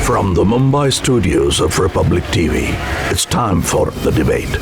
From the Mumbai studios of Republic TV, it's time for the debate.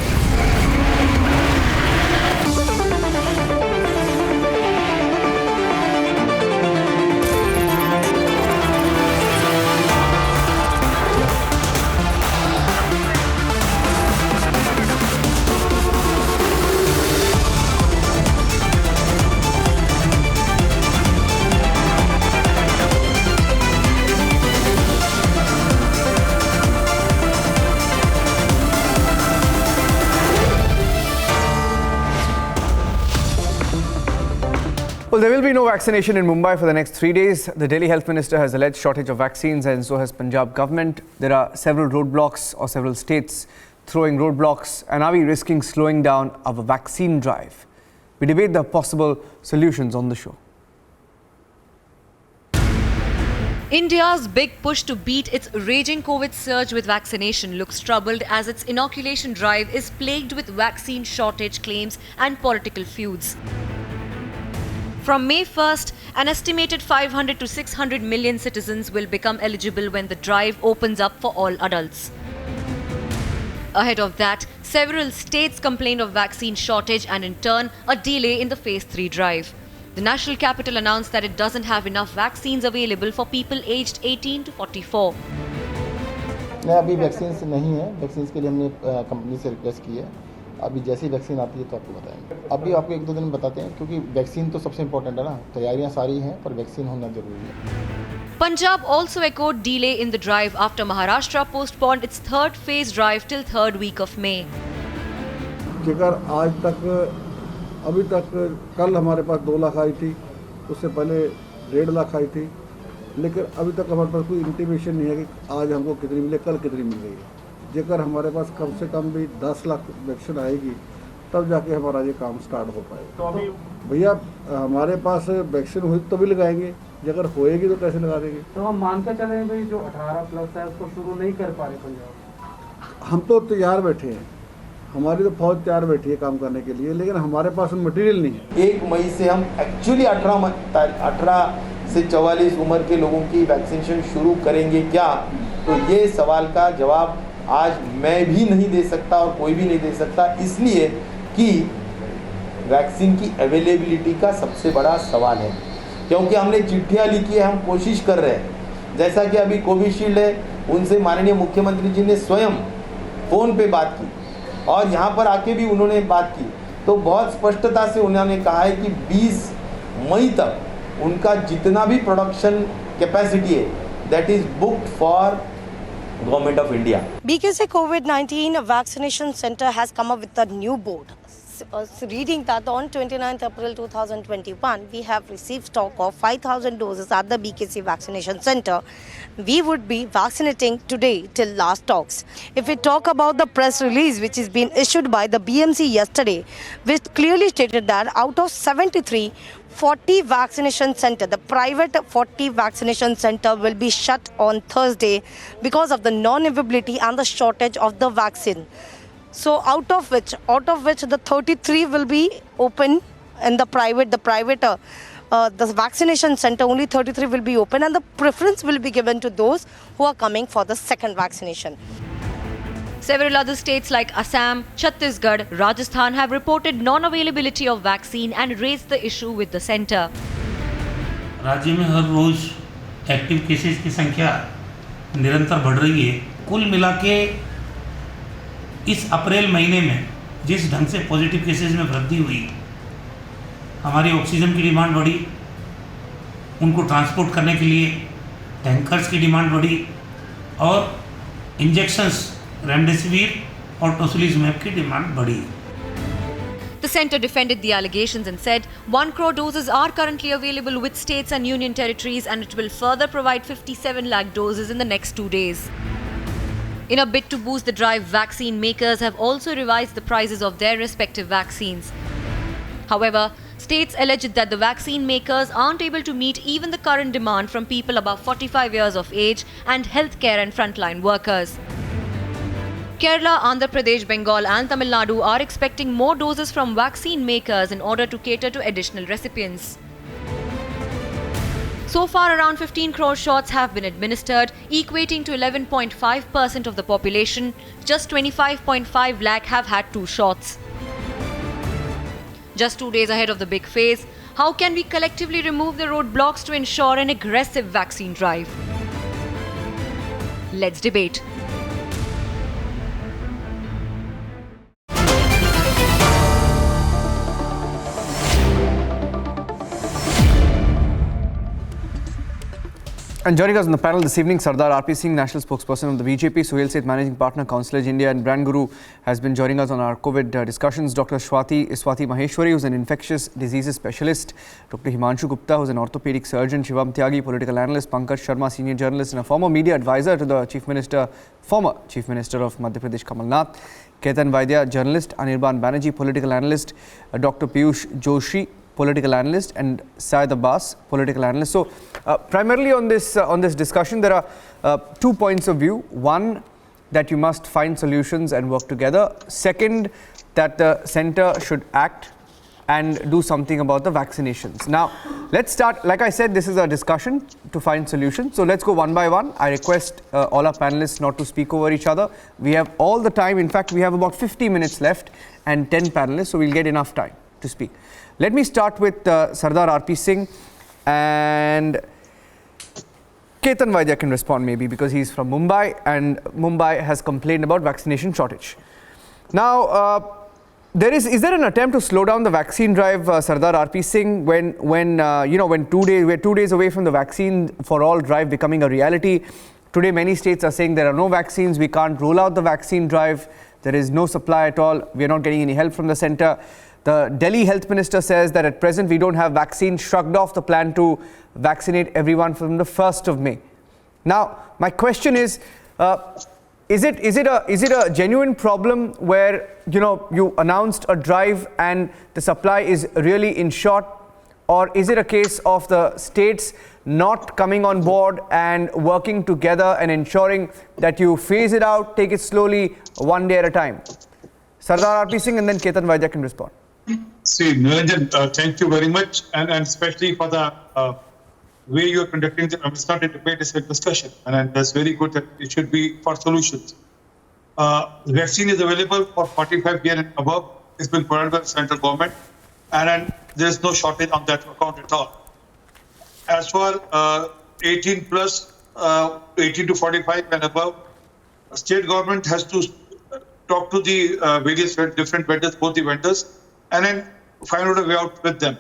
Well, there will be no vaccination in Mumbai for the next 3 days. The Delhi Health Minister has alleged shortage of vaccines, and so has Punjab government. There are several roadblocks, or several states throwing roadblocks. And are we risking slowing down our vaccine drive? We debate the possible solutions on the show. India's big push to beat its raging COVID surge with vaccination looks troubled as its inoculation drive is plagued with vaccine shortage claims and political feuds. From May 1st, an estimated 500 to 600 million citizens will become eligible when the drive opens up for all adults. Ahead of that, several states complained of vaccine shortage and in turn, a delay in the Phase 3 drive. The national capital announced that it doesn't have enough vaccines available for people aged 18 to 44. अभी vaccine नहीं है, vaccine के लिए हमने company से request की है. अभी जैसी वैक्सीन आती है तो आपको बताएंगे. अभी आपको 1-2 दिन बताते हैं क्योंकि वैक्सीन तो सबसे इम्पोर्टेंट है ना. तैयारियां सारी हैं पर वैक्सीन होना जरूरी है. Punjab also echoed delay in the drive after Maharashtra postponed its third phase drive till third week of May. जेकर आज तक अभी तक कल हमारे पास 2 लाख आई थी, उससे पहले 1.5 लाख आई थी, लेकिन अभी तक हमारे पास कोई इंटीमेशन नहीं है कि आज हमको कितनी मिले, कल कितनी मिल रही है. जेकर हमारे पास कम से कम भी 10 लाख वैक्सीन आएगी तब जाके हमारा ये काम स्टार्ट हो पाएगा. तो अभी भैया हमारे पास वैक्सीन हुई तो भी लगाएंगे, अगर होएगी तो कैसे लगा देंगे. तो हम मान के चले भाई जो 18+ है उसको शुरू नहीं कर पा रहे पंजाब. हम तो तैयार बैठे हैं, हमारी तो फौज तैयार बैठी है काम करने के लिए, लेकिन हमारे पास मटेरियल नहीं है. 1 मई से हम एक्चुअली 18 से 44 उम्र के लोगों की वैक्सीनेशन शुरू करेंगे क्या, तो ये सवाल का जवाब आज मैं भी नहीं दे सकता और कोई भी नहीं दे सकता, इसलिए कि वैक्सीन की अवेलेबिलिटी का सबसे बड़ा सवाल है. क्योंकि हमने चिट्ठियाँ लिखी है, हम कोशिश कर रहे हैं. जैसा कि अभी कोविशील्ड है, उनसे माननीय मुख्यमंत्री जी ने स्वयं फ़ोन पे बात की और यहाँ पर आके भी उन्होंने बात की, तो बहुत स्पष्टता से उन्होंने कहा है कि 20 मई तक उनका जितना भी प्रोडक्शन कैपेसिटी है that is booked for Government of India. BKC COVID-19 Vaccination Center has come up with a new board. Reading that on 29th April 2021, we have received stock of 5,000 doses at the BKC Vaccination Center. We would be vaccinating today till last talks. If we talk about the press release which is being issued by the BMC yesterday, which clearly stated that out of 73, 40 vaccination center, the private 40 vaccination center will be shut on Thursday because of the non-availability and the shortage of the vaccine. So out of which the 33 will be open in the vaccination center, only 33 will be open, and the preference will be given to those who are coming for the second vaccination. Several other states like Assam, Chhattisgarh, Rajasthan have reported non-availability of vaccine and raised the issue with the centre. राज्य में हर रोज active cases की संख्या निरंतर बढ़ रही है. कुल मिला के इस अप्रैल महीने में जिस ढंग से पॉजिटिव केसेस में वृद्धि हुई, हमारी ऑक्सीजन की डिमांड बढ़ी, उनको ट्रांसपोर्ट करने के लिए टैंकर्स की डिमांड बढ़ी और इंजेक्शंस रेमडेसिविर और टोसिलिजुमैब की डिमांड बढ़ी. The centre defended the allegations and said 1 crore doses are currently available with states and union territories, and it will further provide 57 lakh doses in the next 2 days. In a bid to boost the drive, vaccine makers have also revised the prices of their respective vaccines. However, states alleged that the vaccine makers aren't able to meet even the current demand from people above 45 years of age and healthcare and frontline workers. Kerala, Andhra Pradesh, Bengal and Tamil Nadu are expecting more doses from vaccine makers in order to cater to additional recipients. So far, around 15 crore shots have been administered, equating to 11.5% of the population. Just 25.5 lakh have had 2 shots. Just 2 days ahead of the big phase, how can we collectively remove the roadblocks to ensure an aggressive vaccine drive? Let's debate. And joining us on the panel this evening, Sardar R.P. Singh, National Spokesperson of the BJP, Suhail Seth, Managing Partner, Council Allege India, and Brand Guru has been joining us on our COVID discussions. Dr. Swati Maheshwari, who's an infectious diseases specialist, Dr. Himanshu Gupta, who's an orthopedic surgeon, Shivam Tyagi, political analyst, Pankaj Sharma, senior journalist and a former media advisor to the former Chief Minister of Madhya Pradesh, Kamal Nath, Ketan Vaidya, journalist, Anirban Banerjee, political analyst, Dr. Piyush Joshi, political analyst, and Syed Abbas, political analyst. So, primarily on this discussion, there are 2 points of view. One, that you must find solutions and work together. Second, that the centre should act and do something about the vaccinations. Now, let's start. Like I said, this is a discussion to find solutions. So let's go one by one. I request all our panelists not to speak over each other. We have all the time. In fact, we have about 50 minutes left and 10 panelists, so we'll get enough time to speak. Let me start with Sardar R.P. Singh, and Ketan Vaidya can respond maybe because he's from Mumbai and Mumbai has complained about vaccination shortage. Now, is there an attempt to slow down the vaccine drive, Sardar R.P. Singh, when we're 2 days away from the vaccine for all drive becoming a reality? Today, many states are saying there are no vaccines. We can't roll out the vaccine drive. There is no supply at all. We are not getting any help from the centre. The Delhi Health Minister says that at present we don't have vaccines, shrugged off the plan to vaccinate everyone from the 1st of May. Now, my question is it a genuine problem where you announced a drive and the supply is really in short, or is it a case of the states not coming on board and working together and ensuring that you phase it out, take it slowly, one day at a time? Sardar R.P. Singh and then Ketan Vaidya can respond. See, Niranjan, thank you very much, and especially for the way you are conducting the, it's not a debate, it's a discussion, and that's very good that it should be for solutions. The vaccine is available for 45 years and above. It's been provided by the central government, and there is no shortage on that account at all. As for 18 to 45 and above, state government has to talk to the various different vendors, both the vendors, and then find out a way out with them.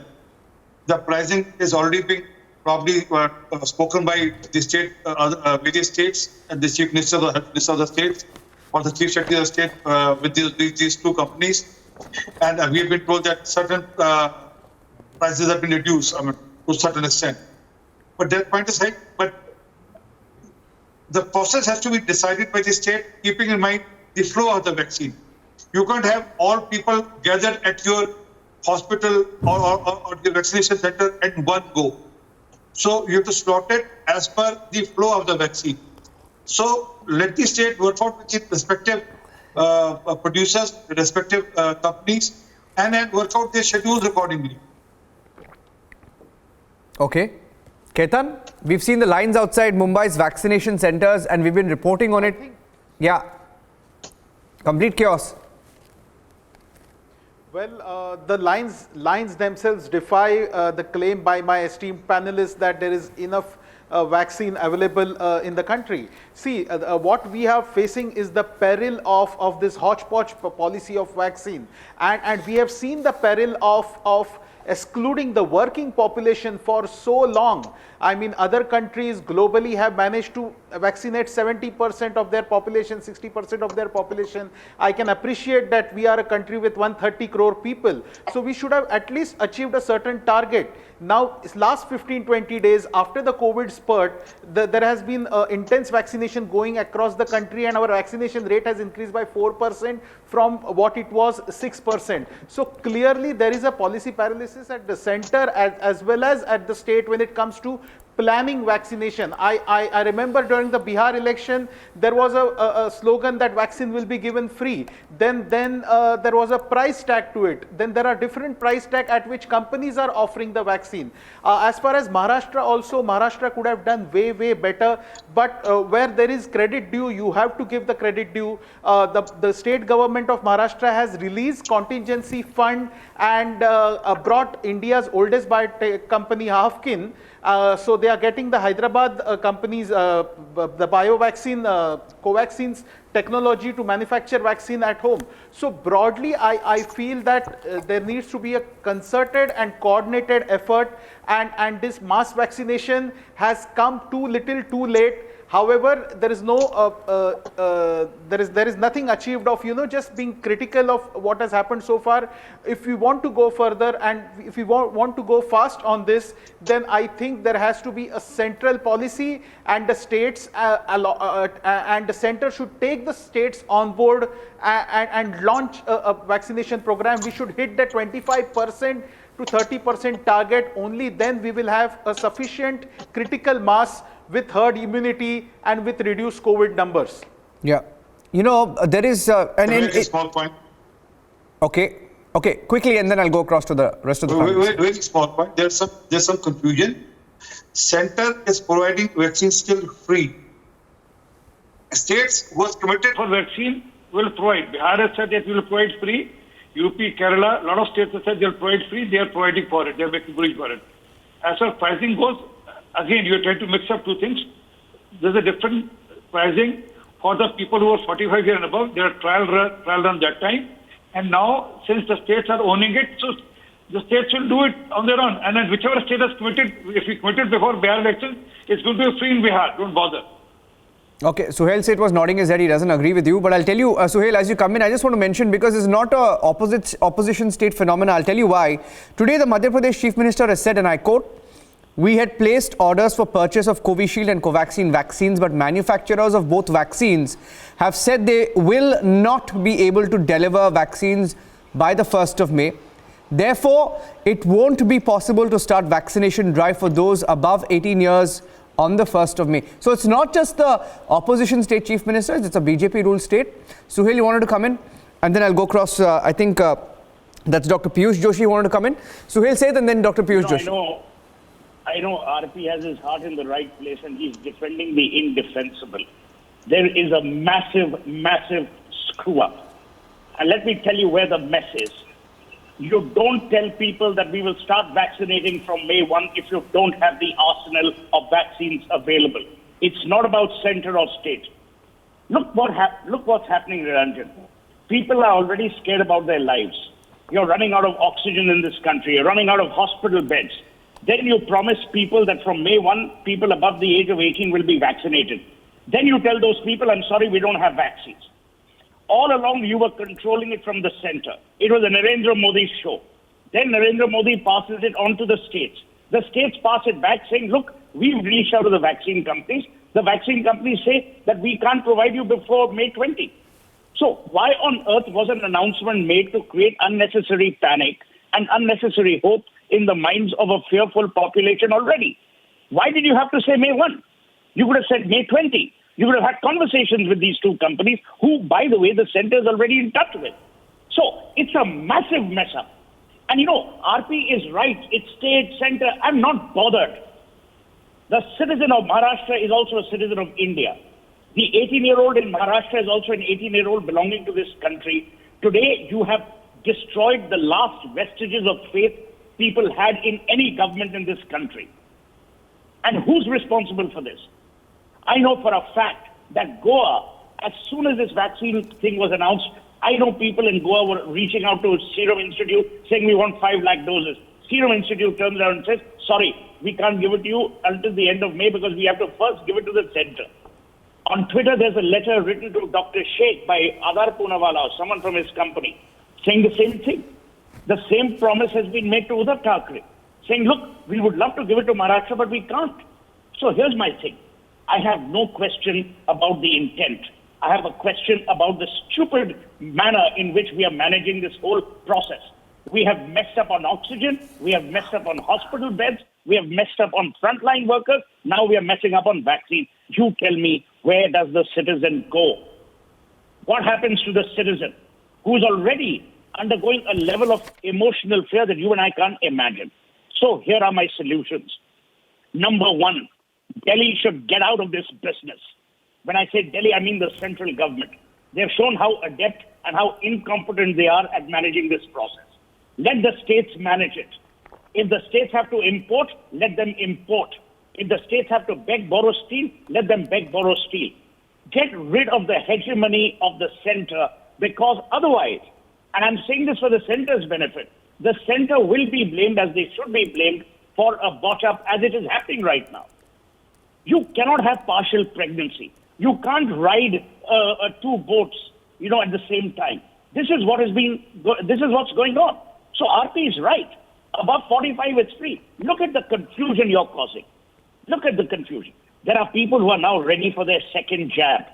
The pricing is already being probably spoken by the state, various states, and the chief minister of the health minister of the states, or the chief secretary of the state with these two companies. And we have been told that certain prices have been reduced, to a certain extent. But that point aside, but the process has to be decided by the state, keeping in mind the flow of the vaccine. You can't have all people gathered at your hospital or the vaccination center at one go. So you have to slot it as per the flow of the vaccine. So let the state work out with its respective producers, respective companies, and then work out their schedules accordingly. Okay. Ketan, we've seen the lines outside Mumbai's vaccination centers and we've been reporting on it. Yeah. Complete chaos. Well, the lines themselves defy the claim by my esteemed panelists that there is enough vaccine available in the country. See, what we are facing is the peril of this hodgepodge policy of vaccine. And we have seen the peril of excluding the working population for so long. I mean, other countries globally have managed to vaccinate 70% of their population, 60% of their population. I can appreciate that we are a country with 130 crore people. So we should have at least achieved a certain target. Now, last 15-20 days after the COVID spurt, there has been intense vaccination going across the country, and our vaccination rate has increased by 4% from what it was 6%. So clearly there is a policy paralysis at the center as well as at the state when it comes to planning vaccination. I remember during the Bihar election, there was a slogan that vaccine will be given free. Then there was a price tag to it. Then there are different price tag at which companies are offering the vaccine. As far as Maharashtra also, Maharashtra could have done way better. But where there is credit due, you have to give the credit due. The state government of Maharashtra has released contingency fund and brought India's oldest biotech company, Hafkin. So they are getting the Hyderabad companies, the bio-vaccine, Covaxin's technology to manufacture vaccine at home. So broadly, I feel that there needs to be a concerted and coordinated effort, and this mass vaccination has come too little, too late. However, there is no, there is nothing achieved of, just being critical of what has happened so far. If we want to go further and if we want to go fast on this, then I think there has to be a central policy, and the states and the center should take the states on board and launch a vaccination program. We should hit the 25% to 30% target. Only then we will have a sufficient critical mass with herd immunity and with reduced COVID numbers. Yeah. There is Very small point. Okay, quickly, and then I'll go across to the rest of the conversation. Very small point. There's some confusion. Center is providing vaccines still free. States was committed for vaccine will provide. Bihar has said that we will provide free. UP, Kerala, a lot of states have said they'll provide free. They are providing for it. They are making free for it. As far as pricing goes, again, you're trying to mix up two things. There's a different pricing for the people who are 45 years and above. There are trial run that time. And now, since the states are owning it, so the states will do it on their own. And then whichever state has committed, if we committed before Bihar election, it's going to be free in Bihar. Don't bother. Okay, Suhail Seth was nodding his head. He doesn't agree with you. But I'll tell you, Suhail, as you come in, I just want to mention, because it's not a opposition state phenomena. I'll tell you why. Today, the Madhya Pradesh Chief Minister has said, and I quote, "We had placed orders for purchase of Covishield and Covaxin vaccines, but manufacturers of both vaccines have said they will not be able to deliver vaccines by the 1st of May. Therefore, it won't be possible to start vaccination drive for those above 18 years on the 1st of May." So it's not just the opposition state chief ministers, it's a BJP ruled state. Suhail, you wanted to come in? And then I'll go across, I think that's Dr. Piyush Joshi who wanted to come in. Suhail Seth and then Dr. Piyush Joshi. I know RP has his heart in the right place and he's defending the indefensible. There is a massive screw up. And let me tell you where the mess is. You don't tell people that we will start vaccinating from May 1 if you don't have the arsenal of vaccines available. It's not about center or state. Look what's happening, Niranjan. People are already scared about their lives. You're running out of oxygen in this country. You're running out of hospital beds. Then you promise people that from May 1, people above the age of 18 will be vaccinated. Then you tell those people, I'm sorry, we don't have vaccines. All along, you were controlling it from the center. It was a Narendra Modi show. Then Narendra Modi passes it on to the states. The states pass it back saying, look, we've reached out to the vaccine companies. The vaccine companies say that we can't provide you before May 20. So why on earth was an announcement made to create unnecessary panic and unnecessary hope in the minds of a fearful population already? Why did you have to say May 1? You could have said May 20. You would have had conversations with these two companies who, by the way, the center is already in touch with. So it's a massive mess up. And RP is right. It's state, center. I'm not bothered. The citizen of Maharashtra is also a citizen of India. The 18-year-old in Maharashtra is also an 18-year-old belonging to this country. Today, you have destroyed the last vestiges of faith people had in any government in this country. And who's responsible for this? I know for a fact that Goa, as soon as this vaccine thing was announced, I know people in Goa were reaching out to Serum Institute saying we want 5 lakh doses. Serum Institute turns around and says, sorry, we can't give it to you until the end of May because we have to first give it to the center. On Twitter, there's a letter written to Dr. Sheikh by Adar Poonawala, someone from his company, saying the same thing. The same promise has been made to Uddhav Thackeray, saying, look, we would love to give it to Maharashtra, but we can't. So here's my thing. I have no question about the intent. I have a question about the stupid manner in which we are managing this whole process. We have messed up on oxygen. We have messed up on hospital beds. We have messed up on frontline workers. Now we are messing up on vaccines. You tell me, where does the citizen go? What happens to the citizen who's already undergoing a level of emotional fear that you and I can't imagine? So here are my solutions. Number one, Delhi should get out of this business. When I say Delhi, I mean the central government. They've shown how adept and how incompetent they are at managing this process. Let the states manage it. If the states have to import, let them import. If the states have to beg, borrow steel, let them beg, borrow steel. Get rid of the hegemony of the center, because otherwise, and I'm saying this for the center's benefit, the center will be blamed, as they should be blamed, for a botch-up as it is happening right now. You cannot have partial pregnancy. You can't ride two boats, at the same time. This is what's going on. So RP is right. Above 45, it's free. Look at the confusion you're causing. Look at the confusion. There are people who are now ready for their second jab.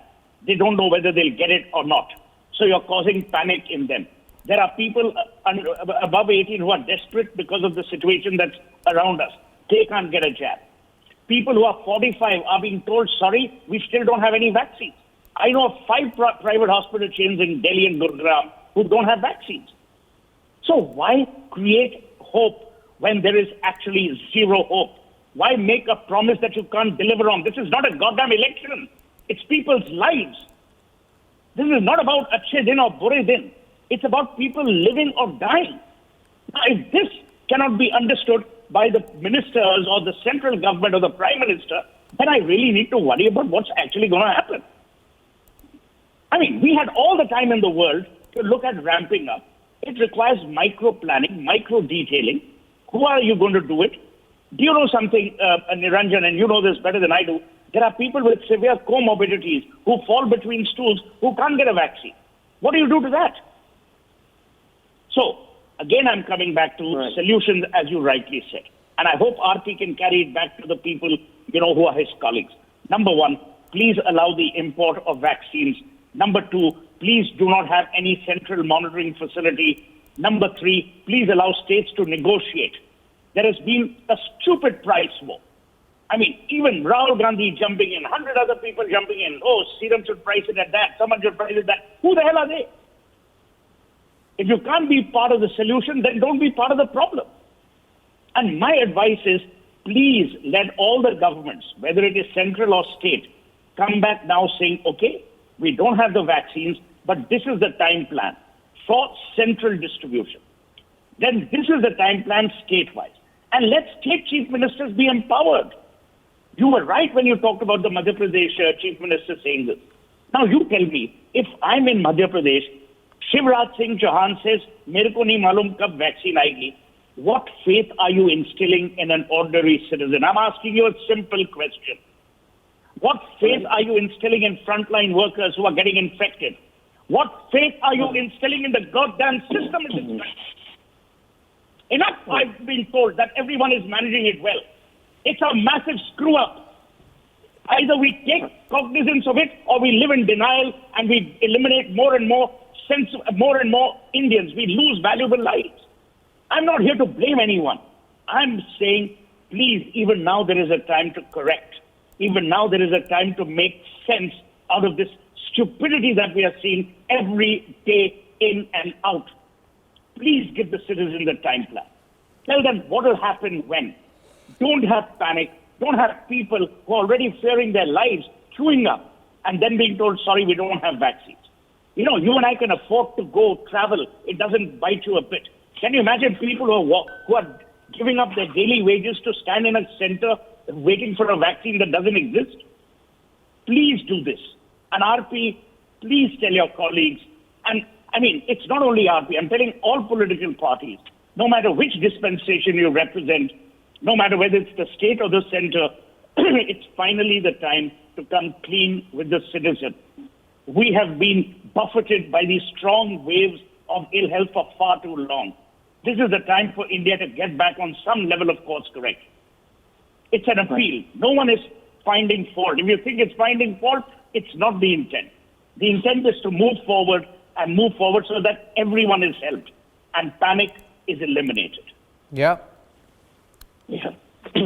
They don't know whether they'll get it or not. So you're causing panic in them. There are people above 18 who are desperate because of the situation that's around us. They can't get a jab. People who are 45 are being told, sorry, we still don't have any vaccines. I know of 5 private hospital chains in Delhi and Gurugram who don't have vaccines. So why create hope when there is actually zero hope? Why make a promise that you can't deliver on? This is not a goddamn election. It's people's lives. This is not about achhe din or bure din. It's about people living or dying. Now, if this cannot be understood by the ministers or the central government or the prime minister, then I really need to worry about what's actually going to happen. I mean, we had all the time in the world to look at ramping up. It requires micro-planning, micro-detailing. Who are you going to do it? Do you know something, Niranjan, and you know this better than I do? There are people with severe comorbidities who fall between stools who can't get a vaccine. What do you do to that? So, again, I'm coming back to solutions, as you rightly said. And I hope RP can carry it back to the people, who are his colleagues. Number one, please allow the import of vaccines. Number two, please do not have any central monitoring facility. Number three, please allow states to negotiate. There has been a stupid price war. I mean, even Rahul Gandhi jumping in, 100 other people jumping in. Oh, Serum should price it at that, someone should price it at that. Who the hell are they? If you can't be part of the solution, then don't be part of the problem. And my advice is, please let all the governments, whether it is central or state, come back now saying, okay, we don't have the vaccines, but this is the time plan for central distribution. Then this is the time plan state-wise. And let state chief ministers be empowered. You were right when you talked about the Madhya Pradesh chief minister saying this. Now you tell me, if I'm in Madhya Pradesh, Shivraj Singh Chauhan says, "Mere ko nahi malum kab vaccine aayegi." What faith are you instilling in an ordinary citizen? I'm asking you a simple question. What faith are you instilling in frontline workers who are getting infected? What faith are you instilling in the goddamn system in this country? Enough, I've been told that everyone is managing it well. It's a massive screw-up. Either we take cognizance of it or we live in denial and we eliminate more and more Indians. We lose valuable lives. I'm not here to blame anyone. I'm saying, please, even now there is a time to correct. Even now there is a time to make sense out of this stupidity that we are seeing every day in and out. Please give the citizen the time plan. Tell them what will happen when. Don't have panic. Don't have people who are already fearing their lives queuing up and then being told, sorry, we don't have vaccines. You and I can afford to go travel. It doesn't bite you a bit. Can you imagine people who are giving up their daily wages to stand in a center waiting for a vaccine that doesn't exist? Please do this. And RP, please tell your colleagues. And I mean, it's not only RP. I'm telling all political parties, no matter which dispensation you represent, no matter whether it's the state or the center, it's finally the time to come clean with the citizen. We have been buffeted by these strong waves of ill health for far too long. This is the time for India to get back on some level of course correct. It's an appeal. No one is finding fault. If you think it's finding fault, it's not the intent. The intent is to move forward so that everyone is helped and panic is eliminated. Yeah. Yeah. I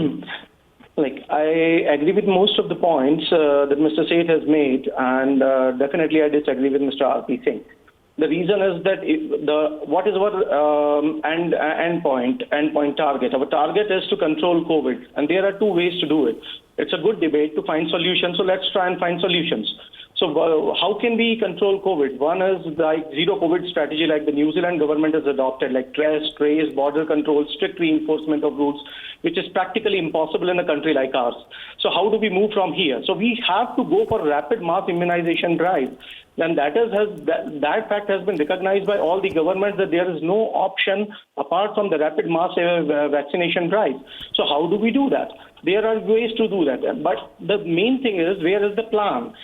agree with most of the points that Mr. Seth has made, and definitely I disagree with Mr. R.P. Singh. The reason is that what is our endpoint target? Our target is to control COVID, and there are two ways to do it. It's a good debate to find solutions, so let's try and find solutions. So how can we control COVID? One is like zero COVID strategy like the New Zealand government has adopted, like trace, border control, strict reinforcement of rules, which is practically impossible in a country like ours. So how do we move from here? So we have to go for rapid mass immunization drive. And that fact has been recognized by all the governments that there is no option apart from the rapid mass vaccination drive. So how do we do that? There are ways to do that. But the main thing is, where is the plan?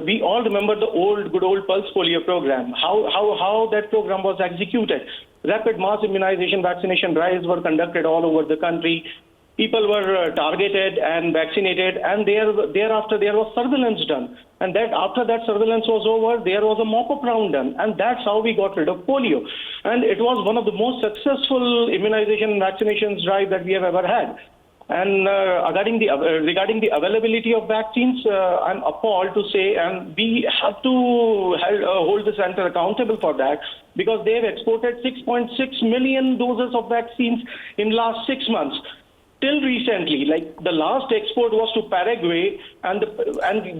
We all remember the good old pulse polio program, how that program was executed. Rapid mass immunization vaccination drives were conducted all over the country. People were targeted and vaccinated, and thereafter there was surveillance done. And that after that surveillance was over, there was a mop-up round done. And that's how we got rid of polio. And it was one of the most successful immunization and vaccinations drive that we have ever had. And regarding the availability of vaccines, I'm appalled to say, and we have to hold the center accountable for that, because they have exported 6.6 million doses of vaccines in last 6 months. Till recently, like the last export was to Paraguay, and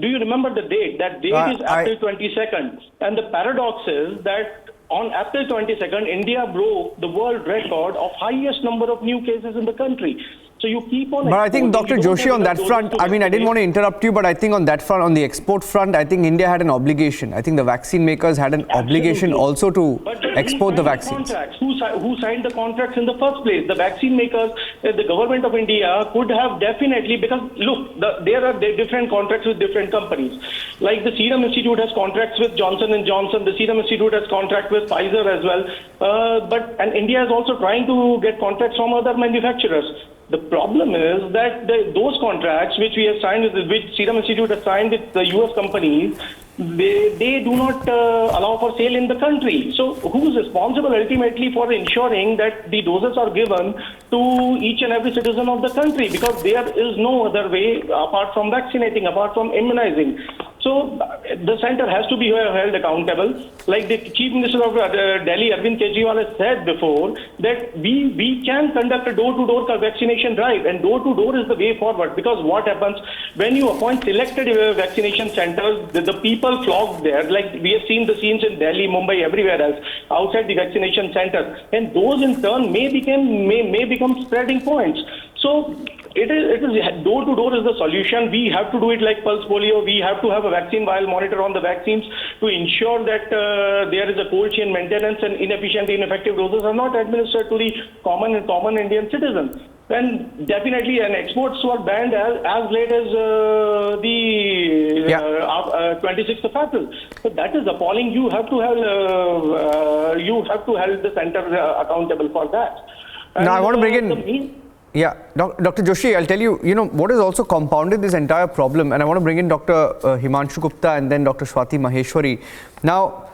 do you remember the date? That date is April 22nd. And the paradox is that on April 22nd, India broke the world record of highest number of new cases in the country. So you keep on. But I think, Dr. Joshi, on that front, I mean, I didn't want to interrupt you, but I think on that front, on the export front, I think India had an obligation. I think the vaccine makers had an obligation also to export the vaccines. Who signed the contracts in the first place? The vaccine makers, the government of India could have definitely, because look, there are different contracts with different companies. Like the Serum Institute has contracts with Johnson & Johnson, the Serum Institute has contracts with Pfizer as well. And India is also trying to get contracts from other manufacturers. The problem is that those contracts which we have signed with, which Serum Institute has signed with the US companies, they do not allow for sale in the country. So who is responsible ultimately for ensuring that the doses are given to each and every citizen of the country? Because there is no other way apart from vaccinating, apart from immunizing. So the center has to be held accountable. Like the Chief Minister of Delhi, Arvind Kejriwal, has said before, that we can conduct a door-to-door vaccination drive, and door-to-door is the way forward. Because what happens when you appoint selected vaccination centers, the people flock there. Like we have seen the scenes in Delhi, Mumbai, everywhere else, outside the vaccination centers, and those in turn may become spreading points. So it is door-to-door is the solution. We have to do it like pulse polio. We have to have a vaccine vial monitor on the vaccines to ensure that there is a cold chain maintenance and inefficient, ineffective doses are not administered to the common Indian citizens. And definitely, and exports were banned as late as the 26th of April. So that is appalling. You have to hold the center accountable for that. And now I want to bring in. Yeah, Dr. Joshi, I'll tell you, what has also compounded this entire problem, and I want to bring in Dr. Himanshu Gupta and then Dr. Swati Maheshwari. Now,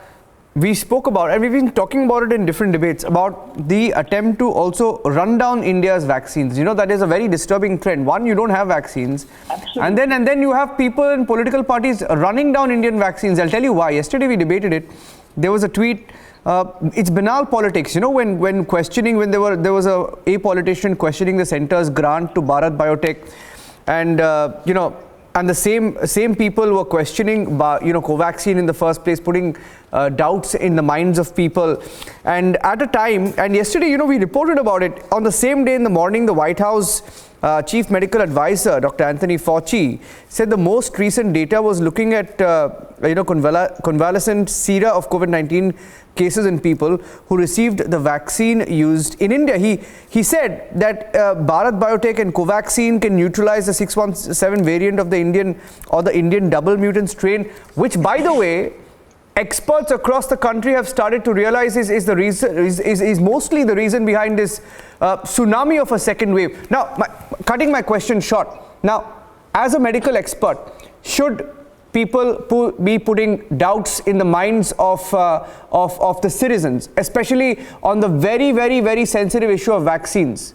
we spoke about, and we've been talking about it in different debates, about the attempt to also run down India's vaccines. That is a very disturbing trend. One, you don't have vaccines. Absolutely. And then you have people in political parties running down Indian vaccines. I'll tell you why. Yesterday we debated it. There was a tweet. It's banal politics, when questioning, when there was a politician questioning the centre's grant to Bharat Biotech, and and the same people were questioning Covaxin in the first place, putting doubts in the minds of people. And at a time, and yesterday, we reported about it. On the same day in the morning, the White House Chief Medical Advisor, Dr. Anthony Fauci, said the most recent data was looking at convalescent sera of COVID-19 cases in people who received the vaccine used in India. He said that Bharat Biotech and Covaxin can neutralize the 617 variant of the Indian double mutant strain, which, by the way, experts across the country have started to realize is mostly the reason behind this tsunami of a second wave. Now, cutting my question short. Now, as a medical expert, should people be putting doubts in the minds of the citizens, especially on the very, very, very sensitive issue of vaccines?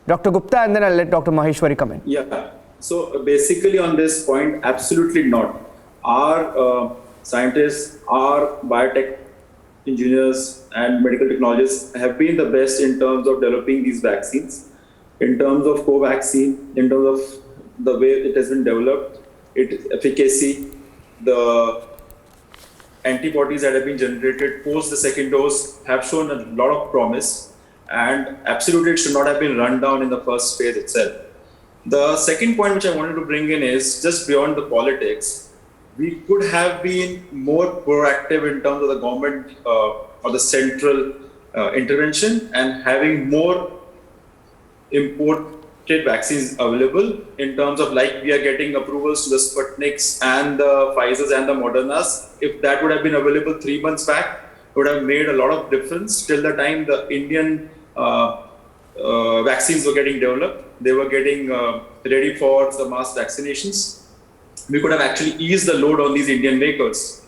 Dr. Gupta, and then I'll let Dr. Maheshwari come in. Yeah. So basically on this point, absolutely not. Our scientists, our biotech engineers and medical technologists have been the best in terms of developing these vaccines. In terms of Covaxin, in terms of the way it has been developed, its efficacy, the antibodies that have been generated post the second dose have shown a lot of promise, and absolutely it should not have been run down in the first phase itself. The second point which I wanted to bring in is just beyond the politics, we could have been more proactive in terms of the government or the central intervention and having more imported vaccines available in terms of, like, we are getting approvals to the Sputniks and the Pfizers and the Modernas. If that would have been available 3 months back, it would have made a lot of difference. Till the time the Indian vaccines were getting developed, they were getting ready for the mass vaccinations, we could have actually eased the load on these Indian makers.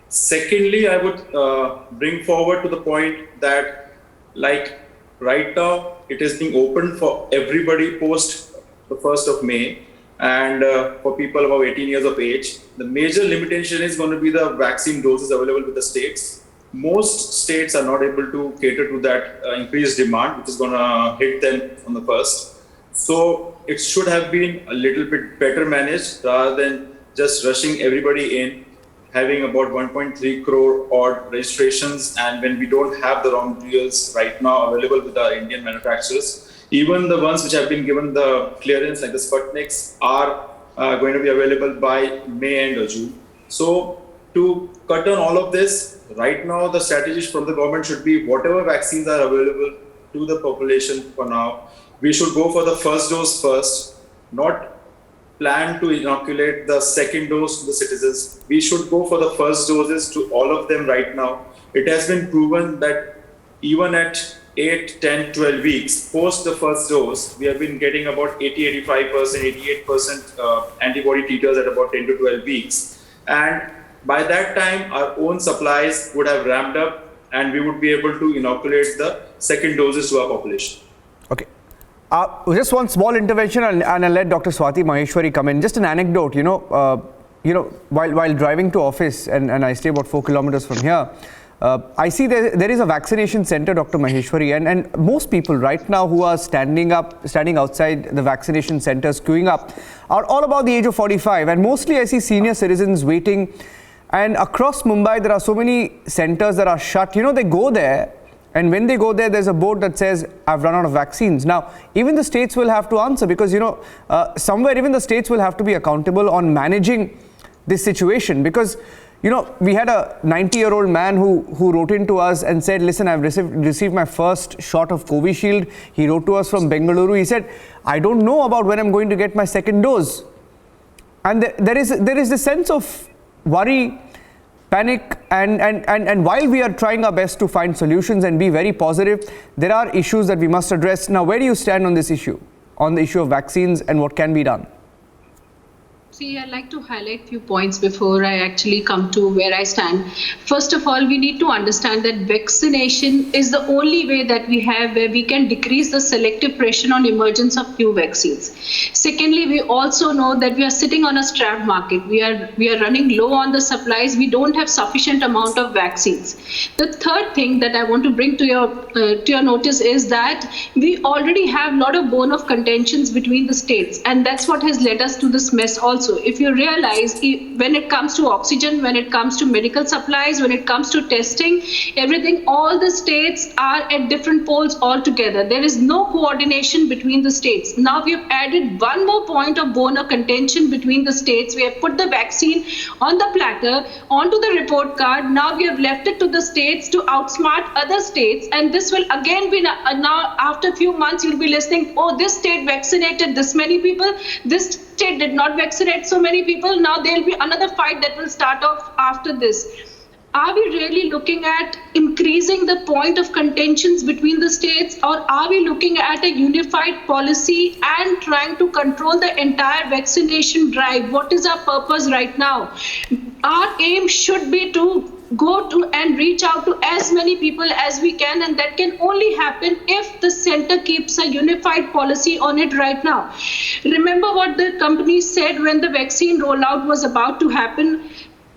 Secondly, I would bring forward to the point that, like, right now it is being opened for everybody post the 1st of May, and for people above 18 years of age. The major limitation is going to be the vaccine doses available with the states. Most states are not able to cater to that increased demand, which is going to hit them on the first. So it should have been a little bit better managed rather than just rushing everybody in, having about 1.3 crore odd registrations, and when we don't have the raw materials right now available with our Indian manufacturers. Even the ones which have been given the clearance, like the Sputniks, are going to be available by May end or June. So to cut down all of this, right now the strategy from the government should be whatever vaccines are available to the population for now, we should go for the first dose first, not plan to inoculate the second dose to the citizens. We should go for the first doses to all of them right now. It has been proven that even at 8, 10, 12 weeks post the first dose, we have been getting about 80, 85%, 88% antibody titers at about 10 to 12 weeks. And by that time, our own supplies would have ramped up and we would be able to inoculate the second doses to our population. Okay. Just one small intervention, and I'll let Dr. Swati Maheshwari come in. Just an anecdote, while driving to office, and I stay about 4 kilometers from here, I see there is a vaccination center, Dr. Maheshwari, and most people right now who are standing outside the vaccination centers, queuing up, are all about the age of 45, and mostly I see senior citizens waiting. And across Mumbai, there are so many centers that are shut. They go there, and when they go there, there's a board that says, I've run out of vaccines. Now, even the states will have to answer, because, somewhere even the states will have to be accountable on managing this situation. Because, we had a 90-year-old man who wrote in to us and said, listen, I've received my first shot of Covishield. He wrote to us from Bengaluru. He said, I don't know about when I'm going to get my second dose. And there is this sense of worry, panic, and while we are trying our best to find solutions and be very positive, there are issues that we must address. Now, where do you stand on this issue, on the issue of vaccines and what can be done? See, I'd like to highlight a few points before I actually come to where I stand. First of all, we need to understand that vaccination is the only way that we have where we can decrease the selective pressure on emergence of new vaccines. Secondly, we also know that we are sitting on a strapped market. We are running low on the supplies. We don't have sufficient amount of vaccines. The third thing that I want to bring to your notice is that we already have a lot of bone of contentions between the states, and that's what has led us to this mess also. If you realize, when it comes to oxygen, when it comes to medical supplies, when it comes to testing, everything, all the states are at different poles altogether. There is no coordination between the states. Now we have added one more point of bone of contention between the states. We have put the vaccine on the platter, onto the report card. Now we have left it to the states to outsmart other states. And this will again be, now after a few months, you'll be listening, oh, this state vaccinated this many people, this state did not vaccinate so many people. Now there will be another fight that will start off after this. Are we really looking at increasing the point of contentions between the states, or are we looking at a unified policy and trying to control the entire vaccination drive? What is our purpose right now? Our aim should be to go to and reach out to as many people as we can, and that can only happen if the center keeps a unified policy on it right now. Remember what the company said when the vaccine rollout was about to happen.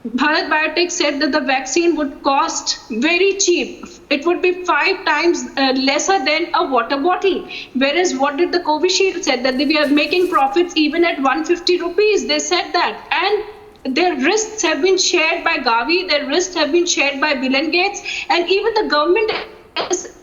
Bharat Biotech said that the vaccine would cost very cheap. It would be 5 times lesser than a water bottle. Whereas what did the Covishield said? That they were making profits even at 150 rupees. They said that. And their risks have been shared by Gavi, their risks have been shared by Bill and Gates, and even the government is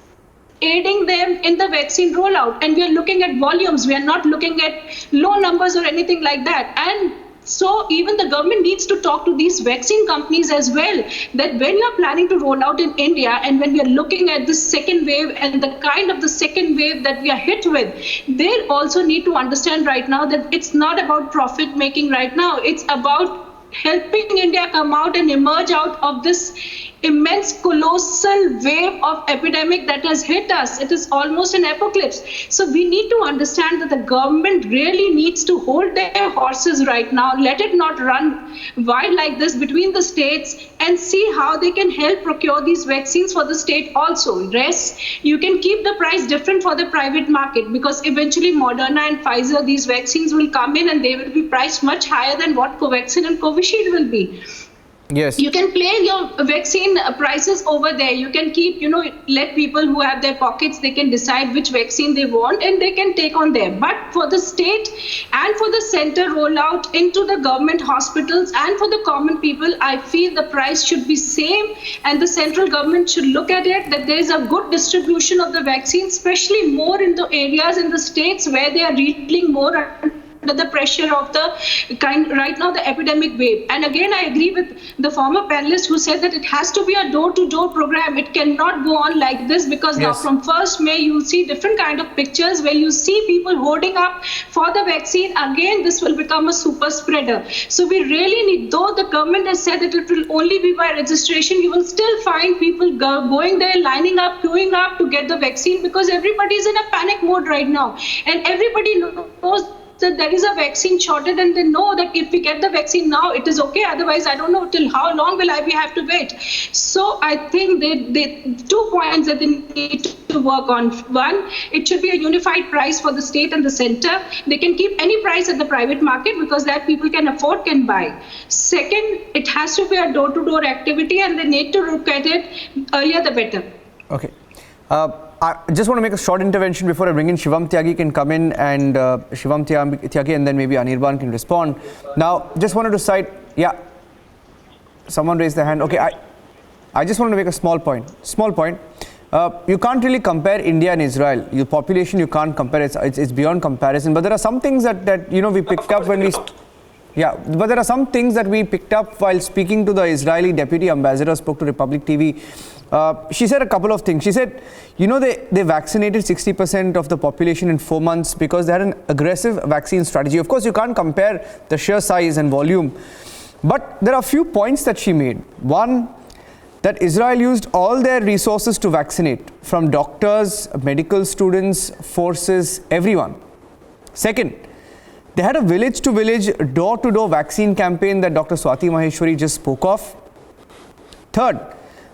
aiding them in the vaccine rollout. And we are looking at volumes. We are not looking at low numbers or anything like that. And so even the government needs to talk to these vaccine companies as well, that when you are planning to roll out in India and when we are looking at this second wave and the kind of the second wave that we are hit with, they also need to understand right now that it's not about profit making right now. It's about helping India come out and emerge out of this immense colossal wave of epidemic that has hit us. It is almost an apocalypse. So we need to understand that the government really needs to hold their horses right now, let it not run wild like this between the states, and see how they can help procure these vaccines for the state also. Yes, you can keep the price different for the private market, because eventually Moderna and Pfizer, these vaccines will come in and they will be priced much higher than what Covaxin and Covishield will be. Yes. You can play your vaccine prices over there. You can keep, let people who have their pockets, they can decide which vaccine they want and they can take on there. But for the state and for the center rollout into the government hospitals and for the common people, I feel the price should be same, and the central government should look at it that there is a good distribution of the vaccine, especially more in the areas in the states where they are reeling more under the pressure of the right now the epidemic wave. And again, I agree with the former panelist who said that it has to be a door-to-door program. It cannot go on like this, because now from 1st May you will see different kind of pictures where you see people holding up for the vaccine. Again, this will become a super spreader. So we really need, though the government has said that it will only be by registration, you will still find people going there, lining up, queuing up to get the vaccine, because everybody is in a panic mode right now, and everybody knows that there is a vaccine shortage, and they know that if we get the vaccine now, it is okay. Otherwise, I don't know till how long will I have to wait. So I think they 2 points that they need to work on. One, it should be a unified price for the state and the center. They can keep any price at the private market, because that people can afford, can buy. Second, it has to be a door-to-door activity, and they need to look at it earlier the better. Okay. I just want to make a short intervention before I bring in Shivam Tyagi can come in, and Shivam Tyagi, and then maybe Anirban can respond. Now, just wanted to cite, someone raised their hand. Okay, I just wanted to make a small point. You can't really compare India and Israel. Your population, you can't compare. It's beyond comparison. But there are some things that we picked up when we... but there are some things that we picked up while speaking to the Israeli deputy ambassador, spoke to Republic TV. She said a couple of things. She said, they vaccinated 60% of the population in 4 months because they had an aggressive vaccine strategy. Of course, you can't compare the sheer size and volume. But there are a few points that she made. One, that Israel used all their resources to vaccinate, from doctors, medical students, forces, everyone. Second, they had a village-to-village, door-to-door vaccine campaign that Dr. Swati Maheshwari just spoke of. Third,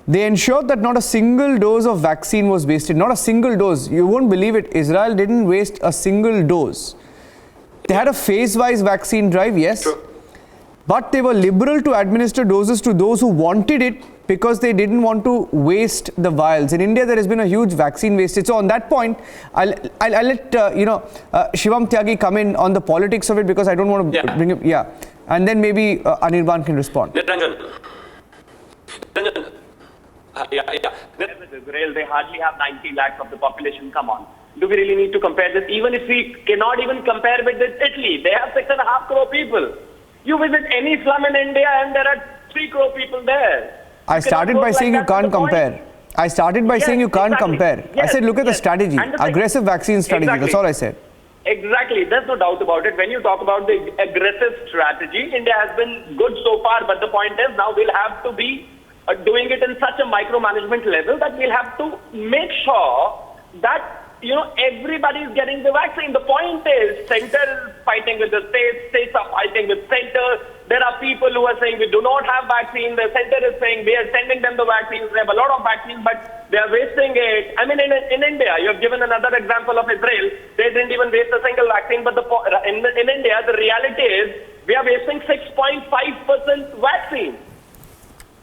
they ensured that not a single dose of vaccine was wasted. Not a single dose. You won't believe it. Israel didn't waste a single dose. They had a phase-wise vaccine drive, yes. Sure. But they were liberal to administer doses to those who wanted it, because they didn't want to waste the vials. In India, there has been a huge vaccine wastage. So on that point, I'll let Shivam Tyagi come in on the politics of it, because I don't want to bring him. And then maybe Anirban can respond. Israel, they hardly have 90 lakhs of the population. Come on. Do we really need to compare this? Even if we cannot even compare with Italy, they have 6.5 crore people. You visit any slum in India and there are 3 crore people there. I started by saying you can't compare. I started by saying you can't compare. I said look at the strategy, aggressive vaccine strategy. That's all I said. Exactly. There's no doubt about it. When you talk about the aggressive strategy, India has been good so far. But the point is, now we'll have to be doing it in such a micromanagement level that we'll have to make sure that everybody is getting the vaccine. The point is, center is fighting with the states are fighting with center. There are people who are saying we do not have vaccine. The center is saying we are sending them the vaccines. They have a lot of vaccines, but they are wasting it. I mean, in India, you have given another example of Israel. They didn't even waste a single vaccine. But in India, the reality is we are wasting 6.5% vaccine.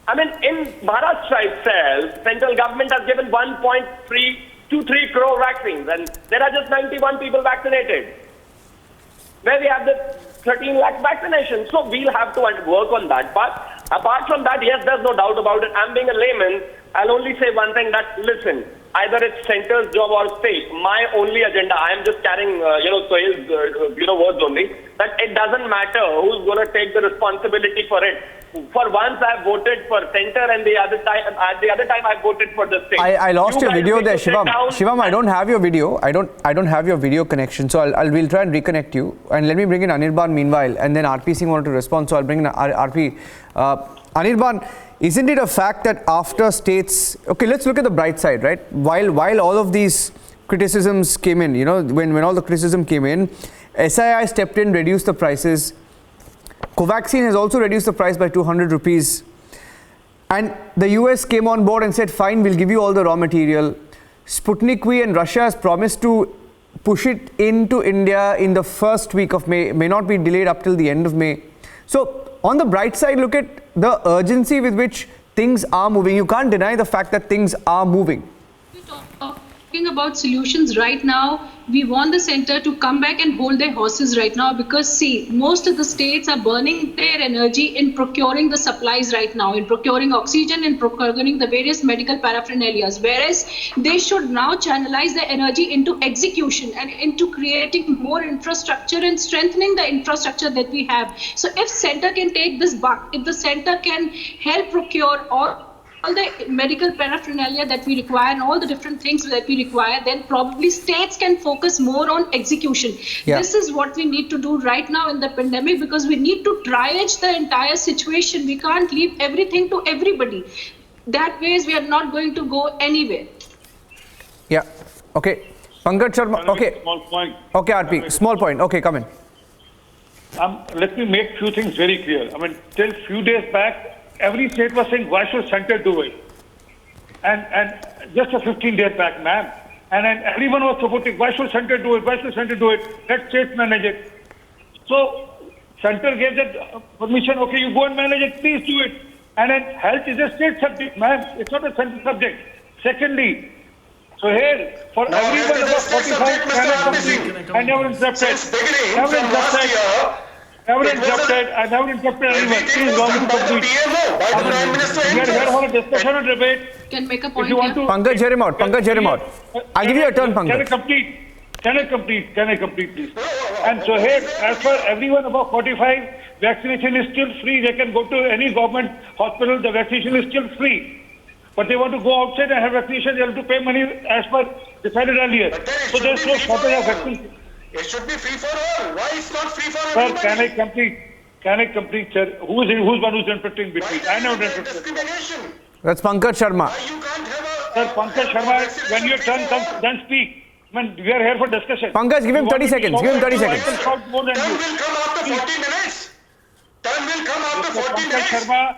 I mean, in Maharashtra itself, central government has given 1.323 crore vaccines, and there are just 91 people vaccinated. Where we have the 13 lakh vaccinations. So we'll have to work on that. But apart from that, yes, there's no doubt about it. I'm being a layman. I'll only say one thing, that, listen, either it's center's job or state. My only agenda, I am just carrying, Sohail's, words only, that it doesn't matter who's going to take the responsibility for it. For once, I voted for center, and the other time I voted for the state. I lost your video there, Shivam. Shivam, I don't have your video. I don't have your video connection, so we'll try and reconnect you. And let me bring in Anirban meanwhile, and then RP Singh wanted to respond, so I'll bring in RP. Anirban, isn't it a fact that after states, okay, let's look at the bright side, right? While all of these criticisms came in, when all the criticism came in, SII stepped in, reduced the prices. Covaxin has also reduced the price by 200 rupees. And the US came on board and said, fine, we'll give you all the raw material. Sputnik V and Russia has promised to push it into India in the first week of May, may not be delayed up till the end of May. So on the bright side, look at the urgency with which things are moving. You can't deny the fact that things are moving. Talking about solutions right now, we want the center to come back and hold their horses right now, because see, most of the states are burning their energy in procuring the supplies right now, in procuring oxygen, in procuring the various medical paraphernalias, whereas they should now channelize their energy into execution and into creating more infrastructure and strengthening the infrastructure that we have. So if center can take this buck, if the center can help procure all the medical paraphernalia that we require and all the different things that we require, then probably states can focus more on execution. Yeah. This is what we need to do right now in the pandemic, because we need to triage the entire situation. We can't leave everything to everybody. That ways we are not going to go anywhere. Yeah. Okay. Pankaj Sharma. Okay. Small point. Okay, RP. Small point. Okay, come in. Let me make few things very clear. I mean, till few days back, every state was saying, why should center do it? And just a 15 days back, ma'am. And everyone was supporting, why should center do it? Why should center do it? Let states manage it. So center gave that permission, okay, you go and manage it, please do it. And then health is a state subject, ma'am. It's not a central subject. Secondly, so here, for everyone above 45, I never interrupted. Never interrupted. I never interrupted anyone. Please allow me to complete. We are here for a discussion and debate. Can make a point. If you want to, Pankaj, hear him out. Pankaj, hear him out. I'll give you a turn, Pankaj. Can I complete, please? And so here, as for everyone above 45, vaccination is still free. They can go to any government hospital. The vaccination is still free. But they want to go outside and have vaccination. They have to pay money as per decided earlier. So there is no shortage of vaccination. It should be free for all. Why it's not free for everybody? Sir, can I complete, sir? Who's one who's interpreting between? I never interpreted. That's Pankaj Sharma. Sir, Pankaj Sharma, when your turn comes, then speak. I mean, we are here for discussion. Pankaj, give him 30 seconds. Give him 30 seconds. Turn will come after 40 minutes. Turn will come after 40 minutes. Pankaj Sharma,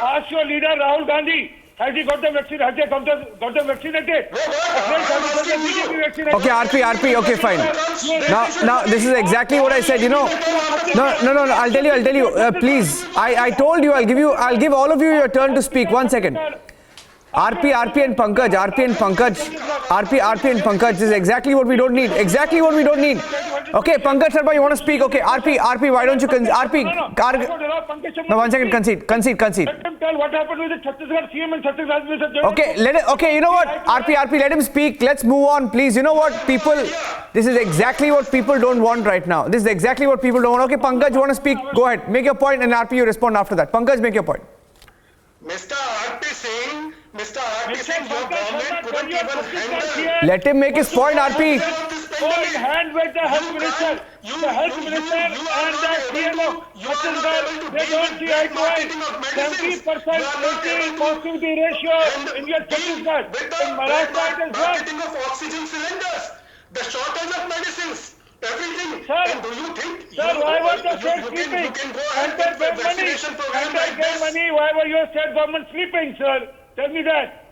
ask your leader Rahul Gandhi. Has he got the vaccine? Has he got the vaccinated? Okay, RP, okay, fine. Now, this is exactly what I said, No, I'll tell you, please. I told you, I'll give all of you your turn to speak. 1 second. RP and Pankaj, this is exactly what we don't need. Exactly what we don't need. Okay, Pankaj Sharma, you want to speak? Okay, RP, why don't you no, 1 second, concede. Let him tell what happened with the Chhattisgarh CM and Chhattisgarh Minister. Okay, you know what? RP, let him speak. Let's move on, please. You know what, people, this is exactly what people don't want right now. This is exactly what people don't want. Okay, Pankaj, you want to speak? Go ahead. Make your point, and RP, you respond after that. Pankaj, make your point. Mr. RP Singh, your government couldn't even handle. Let him make his point, RP. go in hand with the health minister. The health minister and the CM of Chhattisgarh, they don't see eye to eye. 70% positivity ratio in your Chhattisgarh. In Maharashtra, it is marketing of oxygen cylinders, the shortage of medicines, everything. Sir, and do you think why was the state sleeping? you can go ahead with the vaccination program like this? Money, why was your state government sleeping, sir? Tell me that.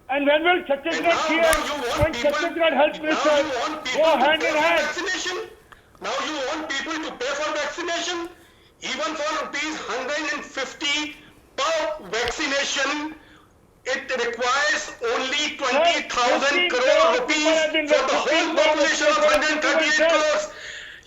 And when will Chhattisgarh CM and Chhattisgarh health minister go hand in hand? Vaccination? Now you want people to pay for vaccination? Even for rupees 150 per vaccination, it requires only 20,000 crore rupees for the whole population of 138 crores.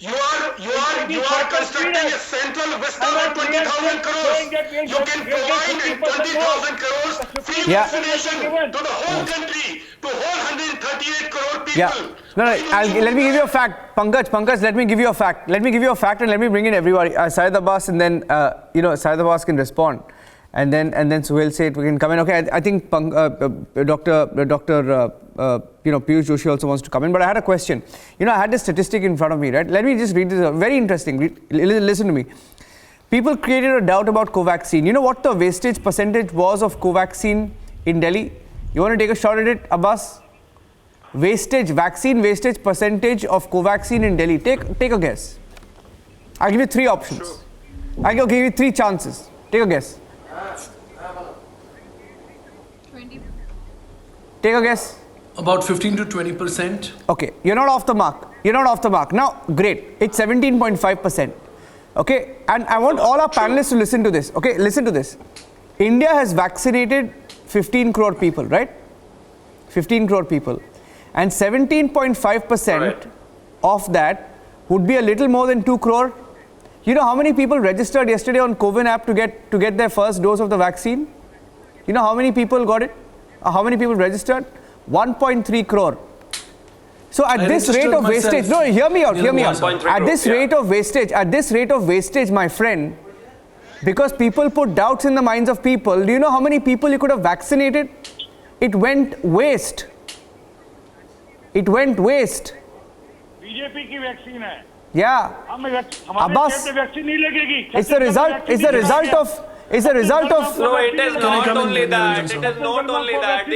You are constructing a central vista of 20,000 crores. You can provide 20,000 crores free vaccination to the whole country, to whole 138 crore people. Yeah. No, let me give you a fact. Pankaj, let me give you a fact. Let me give you a fact and let me bring in everybody. Syed Abbas and then, Syed Abbas can respond. And then Suhail said we can come in. Okay, I think Dr. Piyush Joshi also wants to come in. But I had a question. I had this statistic in front of me, right? Let me just read this. Very interesting. Listen to me. People created a doubt about Covaxin. You know what the wastage percentage was of Covaxin in Delhi? You want to take a shot at it, Abbas? Vaccine wastage percentage of Covaxin in Delhi. Take a guess. I'll give you 3 options. Sure. I'll give you 3 chances. Take a guess. 20. Take a guess. About 15 to 20%. Okay, you're not off the mark. Now, great. It's 17.5%. Okay, and I want all our panelists to listen to this. Okay, listen to this. India has vaccinated 15 crore people, right? 15 crore people. And 17.5% of that would be a little more than 2 crore. You know how many people registered yesterday on CoWIN app to get their first dose of the vaccine? You know how many people got it? How many people registered? 1.3 crore. So at this rate of wastage, no, hear me out. At this rate of wastage, my friend, because people put doubts in the minds of people, do you know how many people you could have vaccinated? It went waste. BJP की vaccine है. Yeah. Abbas, it's the result of. No, it is not only that. The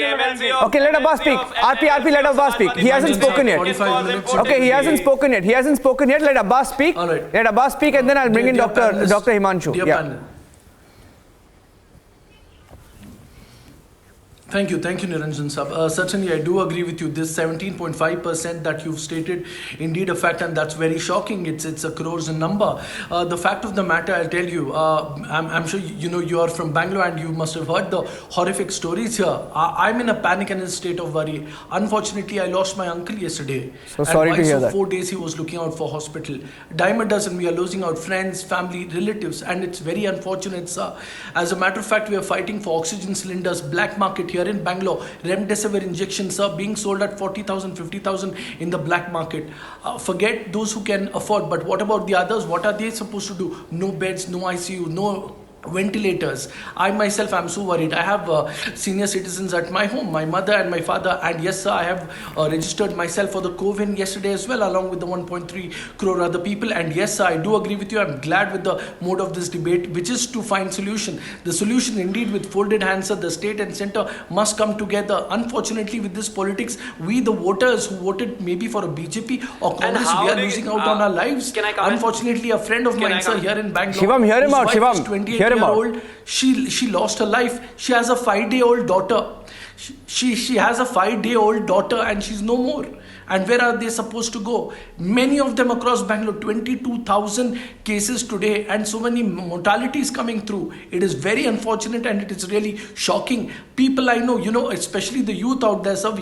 MLC of. Okay, let Abbas speak. RP, let Abbas speak. He hasn't spoken yet. Okay, he hasn't spoken yet. Let Abbas speak. All right. Let Abbas speak, and then I'll bring in Dr. Himanshu. Yeah. Thank you, Niranjan Sahab. Certainly, I do agree with you. This 17.5% that you've stated, indeed a fact, and that's very shocking. It's a crores in number. The fact of the matter, I'll tell you. I'm sure you are from Bangalore, and you must have heard the horrific stories here. I'm in a panic and a state of worry. Unfortunately, I lost my uncle yesterday. So sorry to hear that. 4 days he was looking out for hospital. Dime a dozen, we are losing out friends, family, relatives, and it's very unfortunate, sir. As a matter of fact, we are fighting for oxygen cylinders, black market here in Bangalore. Remdesivir injections are being sold at 40,000, 50,000 in the black market. Forget those who can afford, but what about the others? What are they supposed to do? No beds, no ICU, no ventilators. I myself am so worried. I have senior citizens at my home, my mother and my father, and yes sir, I have registered myself for the CoWIN yesterday as well, along with the 1.3 crore other people. And yes sir, I do agree with you. I'm glad with the mode of this debate, which is to find solution. The solution indeed with folded hands, sir, the state and center must come together. Unfortunately, with this politics, we the voters who voted maybe for a BJP or Congress, we are losing out on our lives. Unfortunately, a friend of mine, sir, here in Bangalore, Shivam, hear him out. Shivam, old, she lost her life. She has a 5-day-old daughter. She has a 5-day-old daughter, and she's no more. And where are they supposed to go? Many of them across Bangalore, 22,000 cases today, and so many mortalities coming through. It is very unfortunate, and it is really shocking. People I know, especially the youth out there, sir,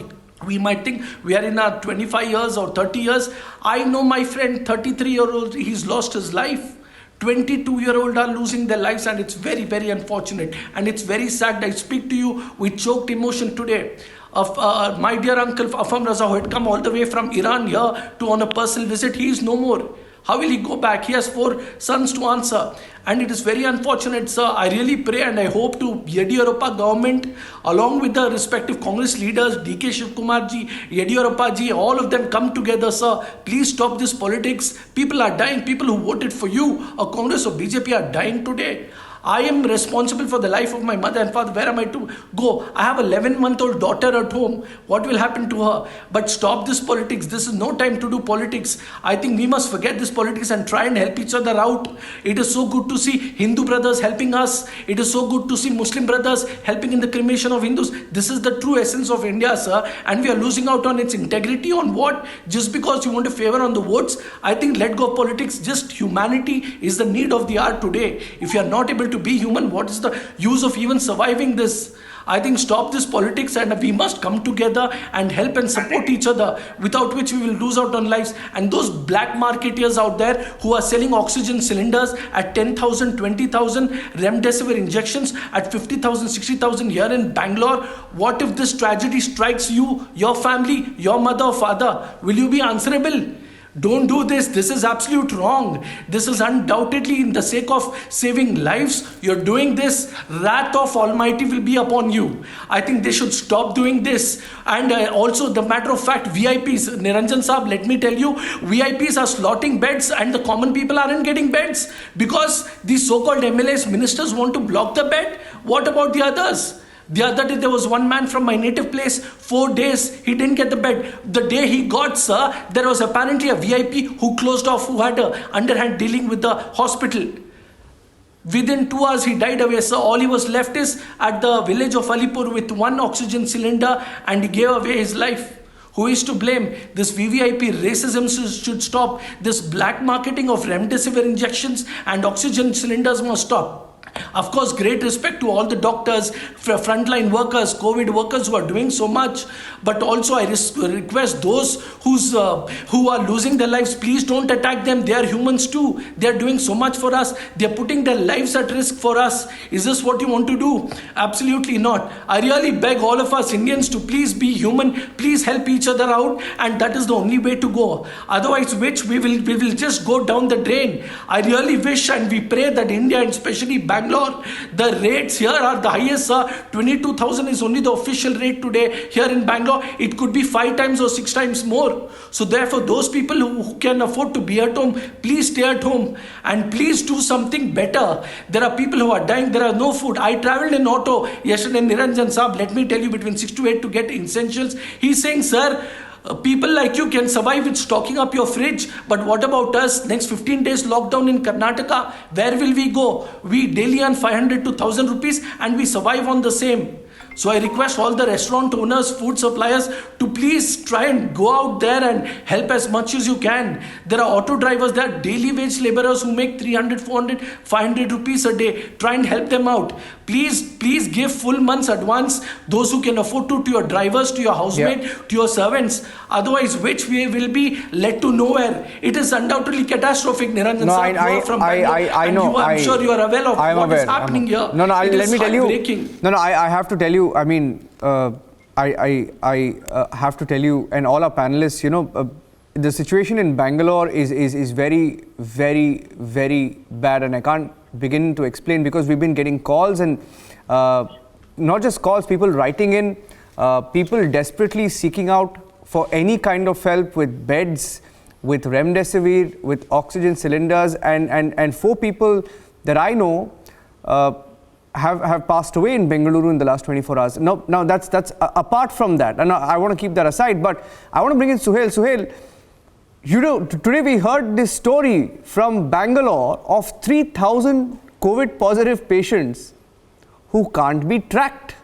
we might think we are in our 25 years or 30 years. I know my friend, 33-year-old, he's lost his life. 22-year-old are losing their lives, and it's very, very unfortunate, and it's very sad. I speak to you with choked emotion today of my dear uncle Afam Raza, who had come all the way from Iran here to on a personal visit. He is no more. How will he go back? He has 4 sons to answer. And it is very unfortunate, sir. I really pray and I hope to Yediyurappa government, along with the respective Congress leaders, DK Shivkumar ji, Yediyurappa ji, all of them come together, sir. Please stop this politics. People are dying. People who voted for you or Congress or BJP are dying today. I am responsible for the life of my mother and father. Where am I to go? I have an 11-month-old daughter at home. What will happen to her? But stop this politics. This is no time to do politics. I think we must forget this politics and try and help each other out. It is so good to see Hindu brothers helping us. It is so good to see Muslim brothers helping in the cremation of Hindus. This is the true essence of India, sir. And we are losing out on its integrity. On what? Just because you want to favor on the votes? I think let go of politics. Just humanity is the need of the hour today. If you are not able to be human, what is the use of even surviving this? I think stop this politics and we must come together and help and support each other, without which we will lose out on lives. And those black marketeers out there who are selling oxygen cylinders at 10,000, 20,000, remdesivir injections at 50,000, 60,000 here in Bangalore, what if this tragedy strikes you, your family, your mother or father? Will you be answerable? Don't do this. This is absolute wrong. This is undoubtedly in the sake of saving lives. You're doing this. Wrath of Almighty will be upon you. I think they should stop doing this. And also the matter of fact, VIPs, Niranjan Saab, let me tell you, VIPs are slotting beds and the common people aren't getting beds because these so-called MLAs, ministers want to block the bed. What about the others? The other day, there was one man from my native place, 4 days, he didn't get the bed. The day he got, sir, there was apparently a VIP who closed off, who had a underhand dealing with the hospital. Within 2 hours, he died away, sir. All he was left is at the village of Alipur with 1 oxygen cylinder and he gave away his life. Who is to blame? This VVIP racism should stop. This black marketing of remdesivir injections and oxygen cylinders must stop. Of course, great respect to all the doctors, frontline workers, COVID workers who are doing so much. But also I request those who are losing their lives, please don't attack them. They are humans too. They are doing so much for us. They are putting their lives at risk for us. Is this what you want to do? Absolutely not. I really beg all of us Indians to please be human. Please help each other out. And that is the only way to go. Otherwise, which we will just go down the drain. I really wish and we pray that India and especially Bangalore, the rates here are the highest, sir. 22,000 is only the official rate today here in Bangalore. It could be 5 times or 6 times more. So therefore, those people who can afford to be at home, please stay at home and please do something better. There are people who are dying. There are no food. I traveled in auto yesterday, Niranjan Saab, let me tell you, between 6 to 8 to get essentials. He's saying, sir, people like you can survive with stocking up your fridge, but what about us? Next 15 days lockdown in Karnataka, where will we go? We daily earn 500 to 1,000 rupees and we survive on the same. So I request all the restaurant owners, food suppliers to please try and go out there and help as much as you can. There are auto drivers, there are daily wage laborers who make 300, 400, 500 rupees a day. Try and help them out. Please give full month's advance, those who can afford to your drivers, to your housemaid, to your servants. Otherwise, which we will be led to nowhere. It is undoubtedly catastrophic, Niranjan. No, I know. I'm sure you are aware of what is happening here. No, let me tell you. No, I have to tell you. I mean, I have to tell you, and all our panelists, you know, the situation in Bangalore is very, very, very bad, and I can't begin to explain because we've been getting calls and not just calls, people writing in, people desperately seeking out for any kind of help with beds, with remdesivir, with oxygen cylinders, and 4 people that I know have passed away in Bengaluru in the last 24 hours. Now that's apart from that, and I want to keep that aside, but I want to bring in Suhail. Suhail, you know, today we heard this story from Bangalore of 3,000 COVID positive patients who can't be tracked.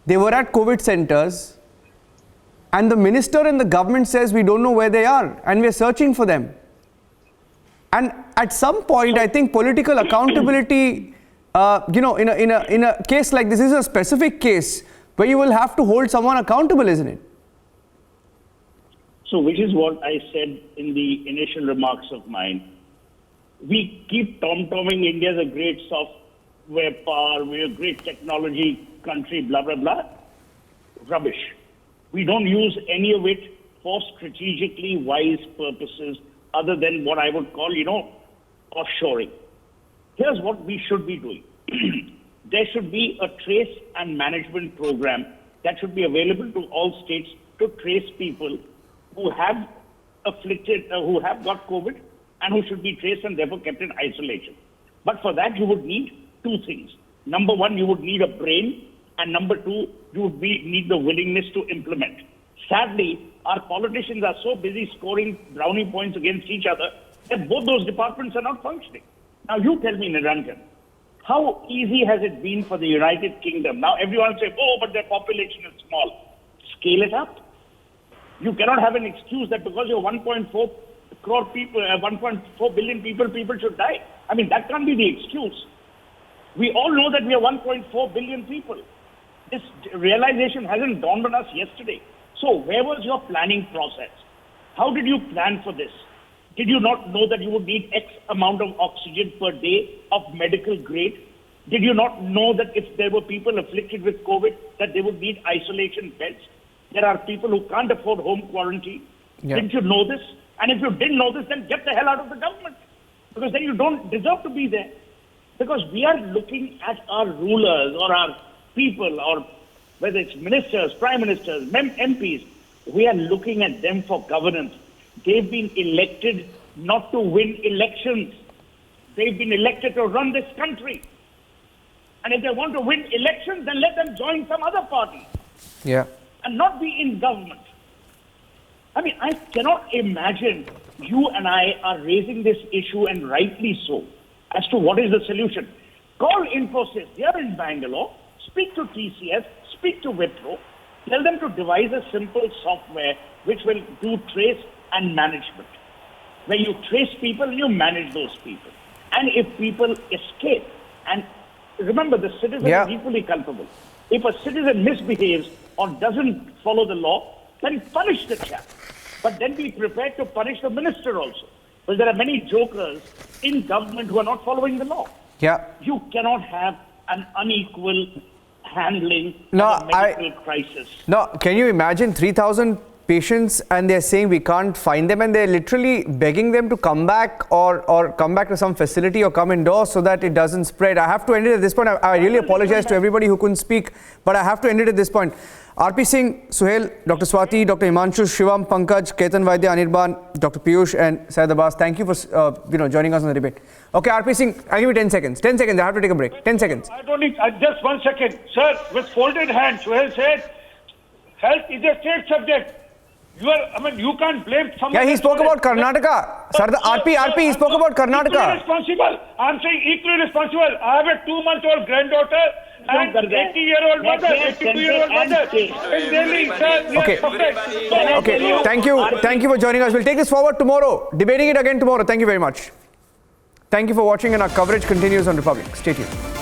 They were at COVID centers and the minister and the government says we don't know where they are and we're searching for them. And at some point, I think political accountability, you know, in a case like this is a specific case where you will have to hold someone accountable, isn't it? So, which is what I said in the initial remarks of mine. We keep tom-tomming India as a great software power, we're a great technology country, blah, blah, blah. Rubbish. We don't use any of it for strategically wise purposes other than what I would call, offshoring. Here's what we should be doing. There should be a trace and management program that should be available to all states to trace people who have who have got COVID and who should be traced and therefore kept in isolation. But for that, you would need two things. Number one, you would need a brain, and number two, you would need the willingness to implement. Sadly, our politicians are so busy scoring brownie points against each other that both those departments are not functioning. Now, you tell me, Niranjan, how easy has it been for the United Kingdom? Now, everyone says, oh, but their population is small. Scale it up. You cannot have an excuse that because you're 1.4 crore people, 1.4 billion people should die. I mean, that can't be the excuse. We all know that we are 1.4 billion people. This realization hasn't dawned on us yesterday. So where was your planning process? How did you plan for this? Did you not know that you would need X amount of oxygen per day of medical grade? Did you not know that if there were people afflicted with COVID, that they would need isolation beds? There are people who can't afford home quarantine. Yeah. Didn't you know this? And if you didn't know this, then get the hell out of the government. Because then you don't deserve to be there. Because we are looking at our rulers or our people, or whether it's ministers, prime ministers, MPs, we are looking at them for governance. They've been elected not to win elections. They've been elected to run this country. And if they want to win elections, then let them join some other party. Yeah. And not be in government. I mean, I cannot imagine you and I are raising this issue, and rightly so, as to what is the solution. Call Infosys, they are in Bangalore, speak to TCS, speak to Wipro, tell them to devise a simple software which will do trace and management, where you trace people and you manage those people. And if people escape, and remember, the citizen is equally culpable. If a citizen misbehaves or doesn't follow the law, then punish the chap. But then be prepared to punish the minister also. Because there are many jokers in government who are not following the law. Yeah. You cannot have an unequal handling of a medical crisis. No, can you imagine 3,000 patients and they're saying we can't find them, and they're literally begging them to come back or come back to some facility or come indoors so that it doesn't spread. I have to end it at this point. I really apologize to everybody who couldn't speak, but I have to end it at this point. RP Singh, Suhail, Dr. Swati, Dr. Himanshu, Shivam, Pankaj, Ketan Vaidya, Anirban, Dr. Piyush and Syed Abbas, thank you for joining us on the debate. Okay, RP Singh, I'll give you 10 seconds. 10 seconds, I have to take a break. 10 seconds. I don't need, just 1 second. Sir, with folded hands, Suhail said, health is a state subject. You can't blame someone. Yeah, he spoke about Karnataka. Sir, the RP, he spoke about Karnataka. Equally responsible. I'm saying equally responsible. I have a 2-month-old granddaughter and 80-year-old mother, 82-year-old mother. In Delhi, sir. Okay, thank you for joining us. We'll take this forward tomorrow, debating it again tomorrow. Thank you very much. Thank you for watching, and our coverage continues on Republic. Stay tuned.